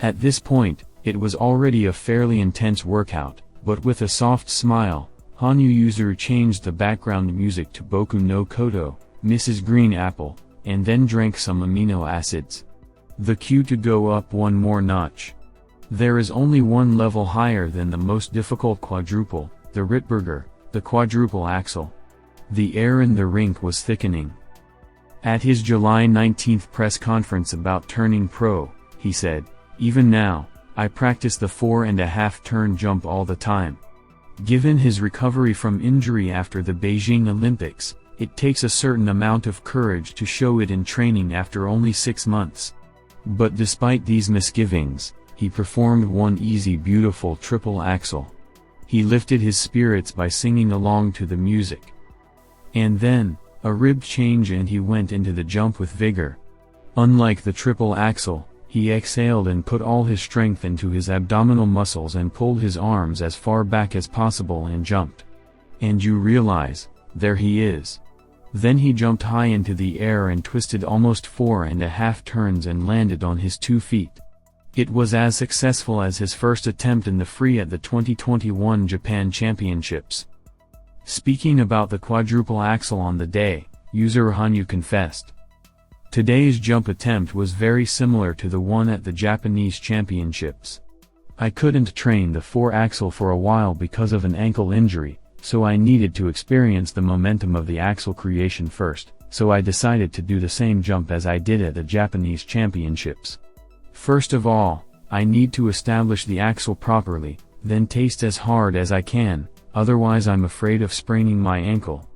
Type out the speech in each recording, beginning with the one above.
At this point, it was already a fairly intense workout, but with a soft smile, Hanyu Yuzuru changed the background music to Boku no Koto, Mrs. Green Apple, and then drank some amino acids. The cue to go up one more notch. There is only one level higher than the most difficult quadruple, the Rittberger, the quadruple axel. The air in the rink was thickening. At his July 19th press conference about turning pro, he said, "Even now, I practice the 4.5 turn jump all the time." Given his recovery from injury after the Beijing Olympics, it takes a certain amount of courage to show it in training after only 6 months. But despite these misgivings, he performed one easy beautiful triple axel. He lifted his spirits by singing along to the music. And then, a rib change and he went into the jump with vigor. Unlike the triple axel, he exhaled and put all his strength into his abdominal muscles and pulled his arms as far back as possible and jumped. And you realize, there he is. Then he jumped high into the air and twisted almost 4.5 turns and landed on his 2 feet. It was as successful as his first attempt in the free at the 2021 Japan Championships. Speaking about the quadruple axel on the day, Yuzuru Hanyu confessed, "Today's jump attempt was very similar to the one at the Japanese Championships. I couldn't train the 4-axel for a while because of an ankle injury, so I needed to experience the momentum of the axel creation first, so I decided to do the same jump as I did at the Japanese Championships. First of all, I need to establish the axel properly, then taste as hard as I can, otherwise I'm afraid of spraining my ankle.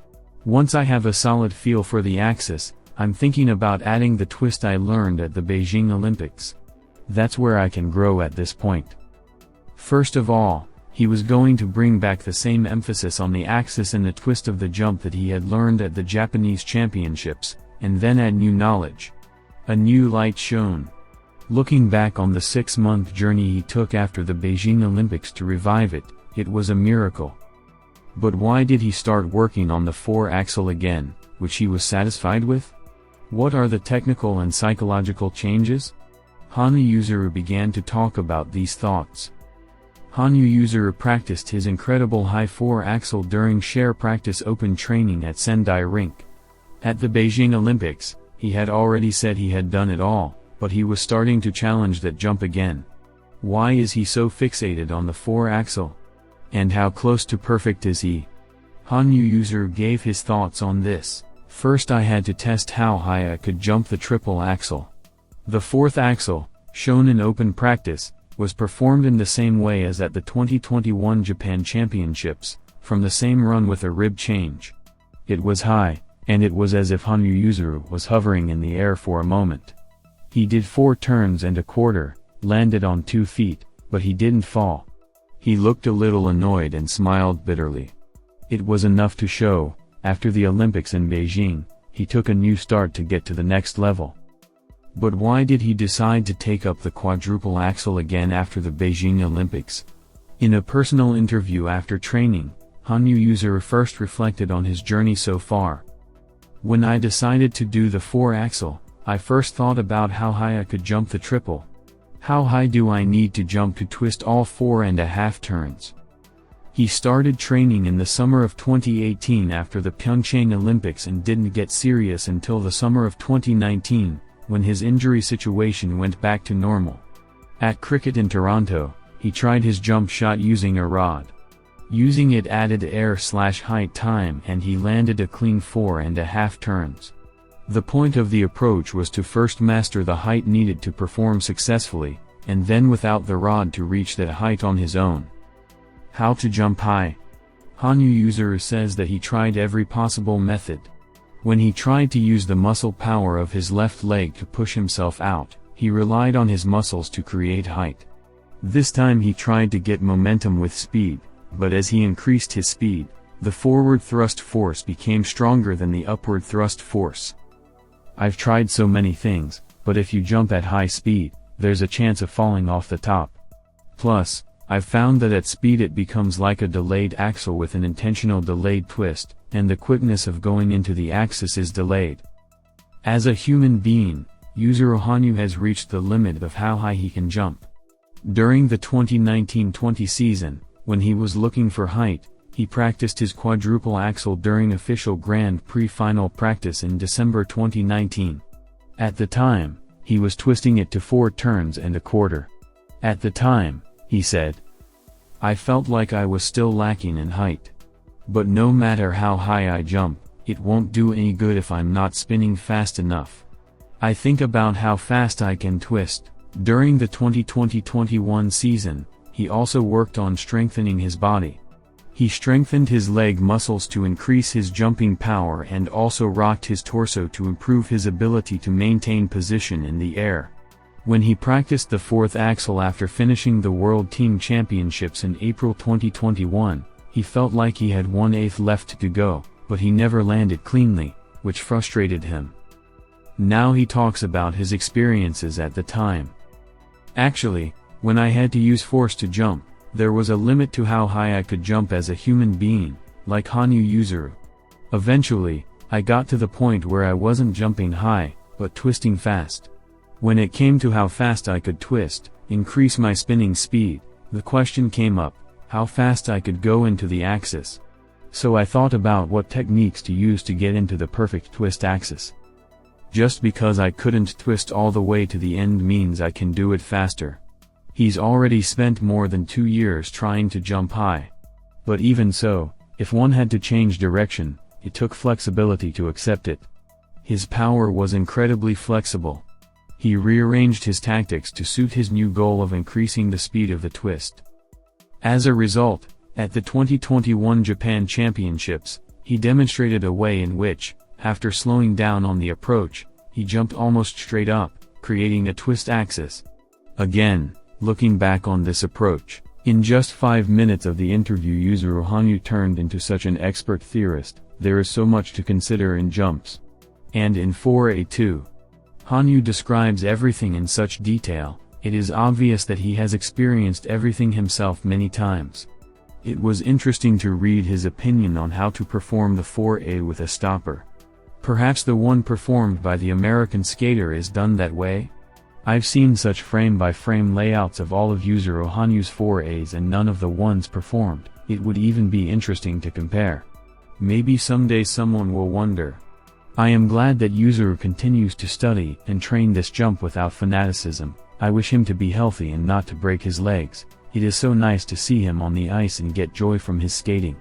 Once I have a solid feel for the axis, I'm thinking about adding the twist I learned at the Beijing Olympics. That's where I can grow at this point." First of all, he was going to bring back the same emphasis on the axis and the twist of the jump that he had learned at the Japanese Championships, and then add new knowledge. A new light shone. Looking back on the 6-month journey he took after the Beijing Olympics to revive it, it was a miracle. But why did he start working on the 4-axel again, which he was satisfied with? What are the technical and psychological changes? Hanyu Yuzuru began to talk about these thoughts. Hanyu Yuzuru practiced his incredible high 4-axel during Share Practice Open training at Sendai Rink. At the Beijing Olympics, he had already said he had done it all, but he was starting to challenge that jump again. Why is he so fixated on the 4-axel? And how close to perfect is he? Hanyu Yuzuru gave his thoughts on this. "First I had to test how high I could jump the triple axel. The 4th axel, shown in open practice, was performed in the same way as at the 2021 Japan Championships, from the same run with a rib change. It was high, and it was as if Hanyu Yuzuru was hovering in the air for a moment. He did 4 turns and a quarter, landed on 2 feet, but he didn't fall. He looked a little annoyed and smiled bitterly. It was enough to show, after the Olympics in Beijing, he took a new start to get to the next level." But why did he decide to take up the quadruple axel again after the Beijing Olympics? In a personal interview after training, Hanyu Yuzuru first reflected on his journey so far. "When I decided to do the 4-axel, I first thought about how high I could jump the triple. How high do I need to jump to twist all 4.5 turns? He started training in the summer of 2018 after the Pyeongchang Olympics and didn't get serious until the summer of 2019, when his injury situation went back to normal. At cricket in Toronto, he tried his jump shot using a rod. Using it added air/height time and he landed a clean 4.5 turns. The point of the approach was to first master the height needed to perform successfully, and then without the rod to reach that height on his own." How to jump high? Hanyu Yuzuru says that he tried every possible method. When he tried to use the muscle power of his left leg to push himself out, he relied on his muscles to create height. This time he tried to get momentum with speed, but as he increased his speed, the forward thrust force became stronger than the upward thrust force. "I've tried so many things, but if you jump at high speed, there's a chance of falling off the top. Plus, I've found that at speed it becomes like a delayed axle with an intentional delayed twist, and the quickness of going into the axis is delayed." As a human being, Yuzuru Hanyu has reached the limit of how high he can jump. During the 2019-20 season, when he was looking for height, he practiced his quadruple axel during official Grand Prix final practice in December 2019. At the time, he was twisting it to 4 turns and a quarter. At the time, he said, "I felt like I was still lacking in height. But no matter how high I jump, it won't do any good if I'm not spinning fast enough. I think about how fast I can twist." During the 2020-21 season, he also worked on strengthening his body. He strengthened his leg muscles to increase his jumping power and also rocked his torso to improve his ability to maintain position in the air. When he practiced the 4th axel after finishing the World Team Championships in April 2021, he felt like he had 1/8 left to go, but he never landed cleanly, which frustrated him. Now he talks about his experiences at the time. "Actually, when I had to use force to jump, there was a limit to how high I could jump as a human being, like Hanyu Yuzuru. Eventually, I got to the point where I wasn't jumping high, but twisting fast. When it came to how fast I could twist, increase my spinning speed, the question came up, how fast I could go into the axis. So I thought about what techniques to use to get into the perfect twist axis. Just because I couldn't twist all the way to the end means I can do it faster." He's already spent more than 2 years trying to jump high. But even so, if one had to change direction, it took flexibility to accept it. His power was incredibly flexible. He rearranged his tactics to suit his new goal of increasing the speed of the twist. As a result, at the 2021 Japan Championships, he demonstrated a way in which, after slowing down on the approach, he jumped almost straight up, creating a twist axis. Again, looking back on this approach, in just 5 minutes of the interview Yuzuru Hanyu turned into such an expert theorist. There is so much to consider in jumps. And in 4A2, Hanyu describes everything in such detail, it is obvious that he has experienced everything himself many times. It was interesting to read his opinion on how to perform the 4A with a stopper. Perhaps the one performed by the American skater is done that way? I've seen such frame-by-frame layouts of all of Yuzuru Hanyu's 4As and none of the ones performed. It would even be interesting to compare. Maybe someday someone will wonder. I am glad that Yuzuru continues to study and train this jump without fanaticism. I wish him to be healthy and not to break his legs. It is so nice to see him on the ice and get joy from his skating.